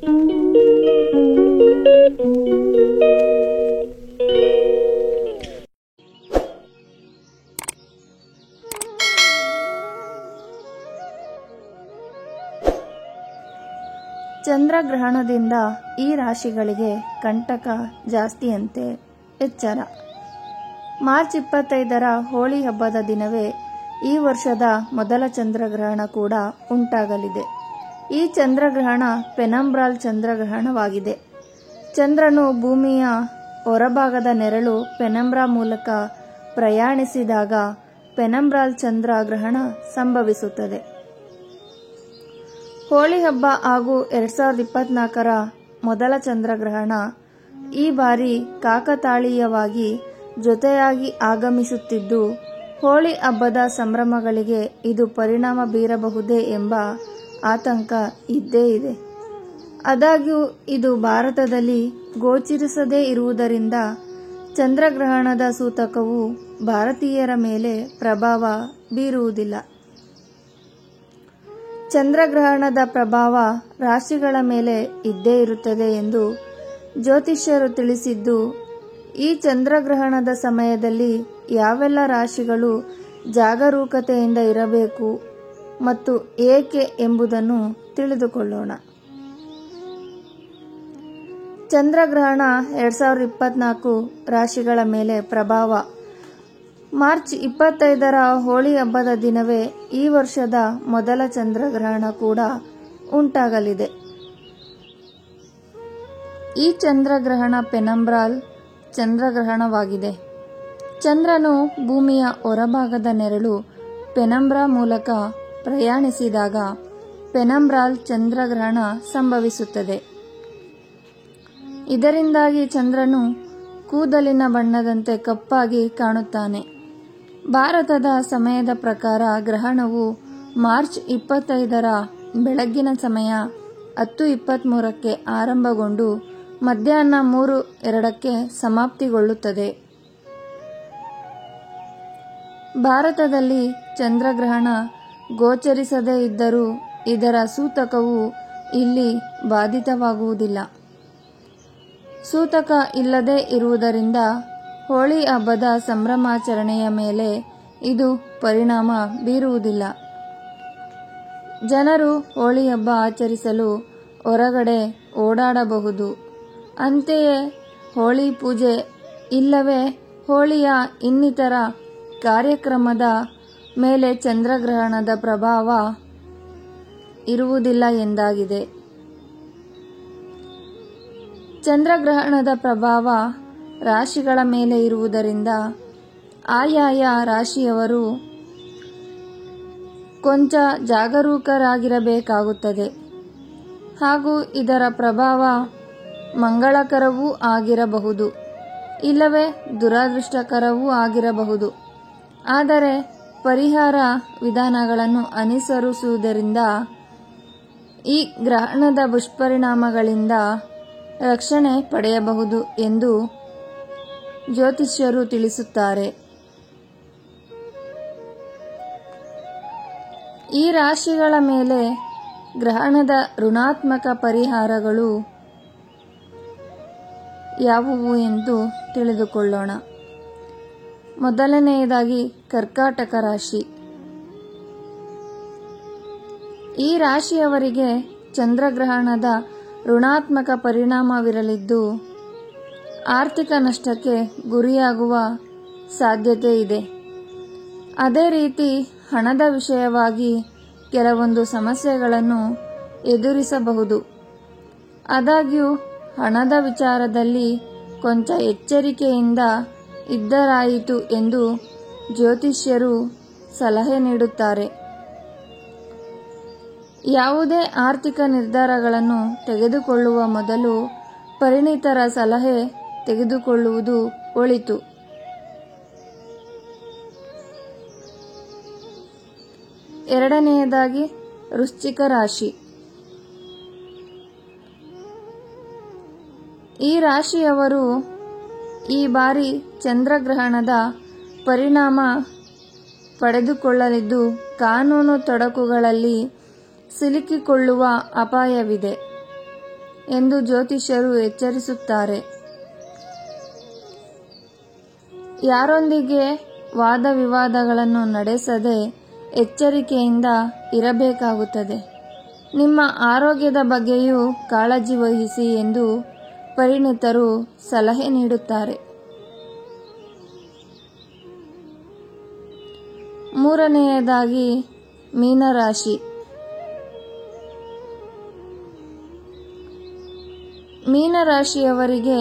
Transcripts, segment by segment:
ಚಂದ್ರಗ್ರಹಣದಿಂದ ಈ ರಾಶಿಗಳಿಗೆ ಕಂಟಕ ಜಾಸ್ತಿಯಂತೆ. ಎಚ್ಚರ. ಮಾರ್ಚ್ 25ರ ಹೋಳಿ ಹಬ್ಬದ ದಿನವೇ ಈ ವರ್ಷದ ಮೊದಲ ಚಂದ್ರಗ್ರಹಣ ಕೂಡ ಉಂಟಾಗಲಿದೆ. ಈ ಚಂದ್ರಗ್ರಹಣ ಪೆನಂಬ್ರಾಲ್ ಚಂದ್ರಗ್ರಹಣವಾಗಿದೆ. ಚಂದ್ರನು ಭೂಮಿಯ ಹೊರಭಾಗದ ನೆರಳು ಪೆನಂಬ್ರಾ ಮೂಲಕ ಪ್ರಯಾಣಿಸಿದಾಗ ಪೆನಂಬ್ರಾಲ್ ಚಂದ್ರಗ್ರಹಣ ಸಂಭವಿಸುತ್ತದೆ. ಹೋಳಿ ಹಬ್ಬ ಹಾಗೂ 2024ರ ಮೊದಲ ಚಂದ್ರಗ್ರಹಣ ಈ ಬಾರಿ ಕಾಕತಾಳೀಯವಾಗಿ ಜೊತೆಯಾಗಿ ಆಗಮಿಸುತ್ತಿದ್ದು, ಹೋಳಿ ಹಬ್ಬದ ಸಂಭ್ರಮಗಳಿಗೆ ಇದು ಪರಿಣಾಮ ಬೀರಬಹುದೇ ಎಂಬ ಆತಂಕ ಇದ್ದೇ ಇದೆ. ಆದಾಗ್ಯೂ ಇದು ಭಾರತದಲ್ಲಿ ಗೋಚರಿಸದೇ ಇರುವುದರಿಂದ ಚಂದ್ರಗ್ರಹಣದ ಸೂತಕವು ಭಾರತೀಯರ ಮೇಲೆ ಪ್ರಭಾವ ಬೀರುವುದಿಲ್ಲ. ಚಂದ್ರಗ್ರಹಣದ ಪ್ರಭಾವ ರಾಶಿಗಳ ಮೇಲೆ ಇದ್ದೇ ಇರುತ್ತದೆ ಎಂದು ಜ್ಯೋತಿಷ್ಯರು ತಿಳಿಸಿದ್ದು, ಈ ಚಂದ್ರಗ್ರಹಣದ ಸಮಯದಲ್ಲಿ ಯಾವೆಲ್ಲ ರಾಶಿಗಳು ಜಾಗರೂಕತೆಯಿಂದ ಇರಬೇಕು ಮತ್ತು ಏಕೆ ಎಂಬುದನ್ನು ತಿಳಿದುಕೊಳ್ಳೋಣ. ಚಂದ್ರಗ್ರಹಣ 2024 ರಾಶಿಗಳ ಮೇಲೆ ಪ್ರಭಾವ. ಮಾರ್ಚ್ 25ರ ಹೋಳಿ ಹಬ್ಬದ ದಿನವೇ ಈ ವರ್ಷದ ಮೊದಲ ಚಂದ್ರಗ್ರಹಣ ಕೂಡ ಉಂಟಾಗಲಿದೆ. ಈ ಚಂದ್ರಗ್ರಹಣ ಪೆನಂಬ್ರಾಲ್ ಚಂದ್ರಗ್ರಹಣವಾಗಿದೆ. ಚಂದ್ರನು ಭೂಮಿಯ ಹೊರಭಾಗದ ನೆರಳು ಪೆನಂಬ್ರಾ ಮೂಲಕ ಪ್ರಯಾಣಿಸಿದಾಗ ಪೆನಂಬ್ರಾಲ್ ಚಂದ್ರಗ್ರಹಣ ಸಂಭವಿಸುತ್ತದೆ. ಇದರಿಂದಾಗಿ ಚಂದ್ರನು ಕೂದಲಿನ ಬಣ್ಣದಂತೆ ಕಪ್ಪಾಗಿ ಕಾಣುತ್ತಾನೆ. ಭಾರತದ ಸಮಯದ ಪ್ರಕಾರ ಗ್ರಹಣವು ಮಾರ್ಚ್ 25ರ ಬೆಳಗ್ಗಿನ ಸಮಯ 10:23ಕ್ಕೆ ಆರಂಭಗೊಂಡು ಮಧ್ಯಾಹ್ನ 3:02ಕ್ಕೆ ಸಮಾಪ್ತಿಗೊಳ್ಳುತ್ತದೆ. ಭಾರತದಲ್ಲಿ ಚಂದ್ರಗ್ರಹಣ ಗೋಚರಿಸದೇ ಇದ್ದರೂ ಇದರ ಸೂತಕವು ಇಲ್ಲಿ ಬಾಧಿತವಾಗುವುದಿಲ್ಲ. ಸೂತಕ ಇಲ್ಲದೇ ಇರುವುದರಿಂದ ಹೋಳಿ ಹಬ್ಬದ ಸಂಭ್ರಮಾಚರಣೆಯ ಮೇಲೆ ಇದು ಪರಿಣಾಮ ಬೀರುವುದಿಲ್ಲ. ಜನರು ಹೋಳಿ ಹಬ್ಬ ಆಚರಿಸಲು ಹೊರಗಡೆ ಓಡಾಡಬಹುದು. ಅಂತೆಯೇ ಹೋಳಿ ಪೂಜೆ ಇಲ್ಲವೇ ಹೋಳಿಯ ಇನ್ನಿತರ ಕಾರ್ಯಕ್ರಮದ ಮೇಲೆ ಚಂದ್ರಗ್ರಹಣದ ಪ್ರಭಾವ ಇರುವುದಿಲ್ಲ ಎಂದಾಗಿದೆ. ಚಂದ್ರಗ್ರಹಣದ ಪ್ರಭಾವ ರಾಶಿಗಳ ಮೇಲೆ ಇರುವುದರಿಂದ ಆಯಾಯ ರಾಶಿಯವರು ಕೊಂಚ ಜಾಗರೂಕರಾಗಿರಬೇಕಾಗುತ್ತದೆ ಹಾಗೂ ಇದರ ಪ್ರಭಾವ ಮಂಗಳಕರವೂ ಆಗಿರಬಹುದು, ಇಲ್ಲವೇ ದುರದೃಷ್ಟಕರವೂ ಆಗಿರಬಹುದು. ಆದರೆ ಪರಿಹಾರ ವಿಧಾನಗಳನ್ನು ಅನುಸರಿಸುವುದರಿಂದ ಈ ಗ್ರಹಣದ ದುಷ್ಪರಿಣಾಮಗಳಿಂದ ರಕ್ಷಣೆ ಪಡೆಯಬಹುದು ಎಂದು ಜ್ಯೋತಿಷ್ಯರು ತಿಳಿಸುತ್ತಾರೆ. ಈ ರಾಶಿಗಳ ಮೇಲೆ ಗ್ರಹಣದ ಋಣಾತ್ಮಕ ಪರಿಹಾರಗಳು ಯಾವುವು ಎಂದು ತಿಳಿದುಕೊಳ್ಳೋಣ. ಮೊದಲನೆಯದಾಗಿ ಕರ್ಕಾಟಕ ರಾಶಿ. ಈ ರಾಶಿಯವರಿಗೆ ಚಂದ್ರಗ್ರಹಣದ ಋಣಾತ್ಮಕ ಪರಿಣಾಮವಿರಲಿದ್ದು ಆರ್ಥಿಕ ನಷ್ಟಕ್ಕೆ ಗುರಿಯಾಗುವ ಸಾಧ್ಯತೆ ಇದೆ. ಅದೇ ರೀತಿ ಹಣದ ವಿಷಯವಾಗಿ ಕೆಲವೊಂದು ಸಮಸ್ಯೆಗಳನ್ನು ಎದುರಿಸಬಹುದು. ಆದಾಗ್ಯೂ ಹಣದ ವಿಚಾರದಲ್ಲಿ ಕೊಂಚ ಎಚ್ಚರಿಕೆಯಿಂದ ಇದ್ದರಾಯಿತು ಎಂದು ಜ್ಯೋತಿಷ್ಯರು ಸಲಹೆ ನೀಡುತ್ತಾರೆ. ಯಾವುದೇ ಆರ್ಥಿಕ ನಿರ್ಧಾರಗಳನ್ನು ತೆಗೆದುಕೊಳ್ಳುವ ಮೊದಲು ಪರಿಣಿತರ ಸಲಹೆ ತೆಗೆದುಕೊಳ್ಳುವುದು ಒಳಿತು. ಎರಡನೆಯದಾಗಿ ವೃಶ್ಚಿಕ ರಾಶಿ. ಈ ರಾಶಿಯವರು ಈ ಬಾರಿ ಚಂದ್ರಗ್ರಹಣದ ಪರಿಣಾಮ ಪಡೆದುಕೊಳ್ಳಲಿದ್ದು ಕಾನೂನು ತೊಡಕುಗಳಲ್ಲಿ ಸಿಲುಕಿಕೊಳ್ಳುವ ಅಪಾಯವಿದೆ. ಎಂದು ಜ್ಯೋತಿಷ್ಯರು ಎಚ್ಚರಿಸುತ್ತಾರೆ. ಯಾರೊಂದಿಗೆ ವಾದ ವಿವಾದಗಳನ್ನು ನಡೆಸದೆ ಎಚ್ಚರಿಕೆಯಿಂದ ಇರಬೇಕಾಗುತ್ತದೆ. ನಿಮ್ಮ ಆರೋಗ್ಯದ ಬಗ್ಗೆಯೂ ಕಾಳಜಿ ವಹಿಸಿ ಎಂದು ಪರಿಣಿತರು ಸಲಹೆ ನೀಡುತ್ತಾರೆ. 3ನೇಯದಾಗಿ ಮೀನರಾಶಿ. ಮೀನರಾಶಿಯವರಿಗೆ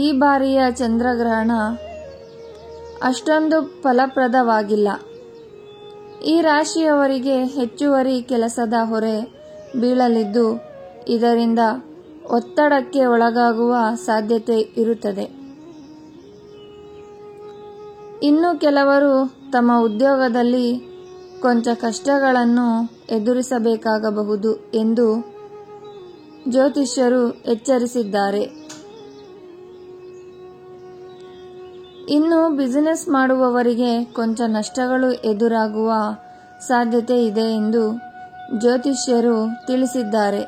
ಈ ಬಾರಿಯ ಚಂದ್ರಗ್ರಹಣ ಅಷ್ಟೊಂದು ಫಲಪ್ರದವಾಗಿಲ್ಲ. ಈ ರಾಶಿಯವರಿಗೆ ಹೆಚ್ಚುವರಿ ಕೆಲಸದ ಹೊರೆ ಬೀಳಲಿದ್ದು, ಇದರಿಂದ ಒತ್ತಡಕ್ಕೆ ಒಳಗಾಗುವ ಸಾಧ್ಯತೆ ಇರುತ್ತದೆ. ಇನ್ನು ಕೆಲವರು ತಮ್ಮ ಉದ್ಯೋಗದಲ್ಲಿ ಕೊಂಚ ಕಷ್ಟಗಳನ್ನು ಎದುರಿಸಬೇಕಾಗಬಹುದು ಎಂದು ಜ್ಯೋತಿಷ್ಯರು ಎಚ್ಚರಿಸಿದ್ದಾರೆ. ಇನ್ನು ಬಿಸಿನೆಸ್ ಮಾಡುವವರಿಗೆ ಕೊಂಚ ನಷ್ಟಗಳು ಎದುರಾಗುವ ಸಾಧ್ಯತೆ ಇದೆ ಎಂದು ಜ್ಯೋತಿಷ್ಯರು ತಿಳಿಸಿದ್ದಾರೆ.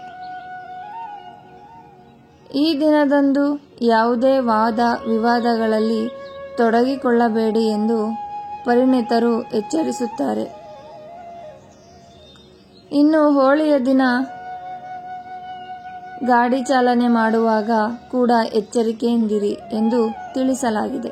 ಈ ದಿನದಂದು ಯಾವುದೇ ವಾದ ವಿವಾದಗಳಲ್ಲಿ ತೊಡಗಿಕೊಳ್ಳಬೇಡಿ ಎಂದು ಪರಿಣಿತರು ಎಚ್ಚರಿಸುತ್ತಾರೆ. ಇನ್ನು ಹೋಳಿಯ ದಿನ ಗಾಡಿ ಚಾಲನೆ ಮಾಡುವಾಗ ಕೂಡ ಎಚ್ಚರಿಕೆಯಿಂದಿರಿ ಎಂದು ತಿಳಿಸಲಾಗಿದೆ.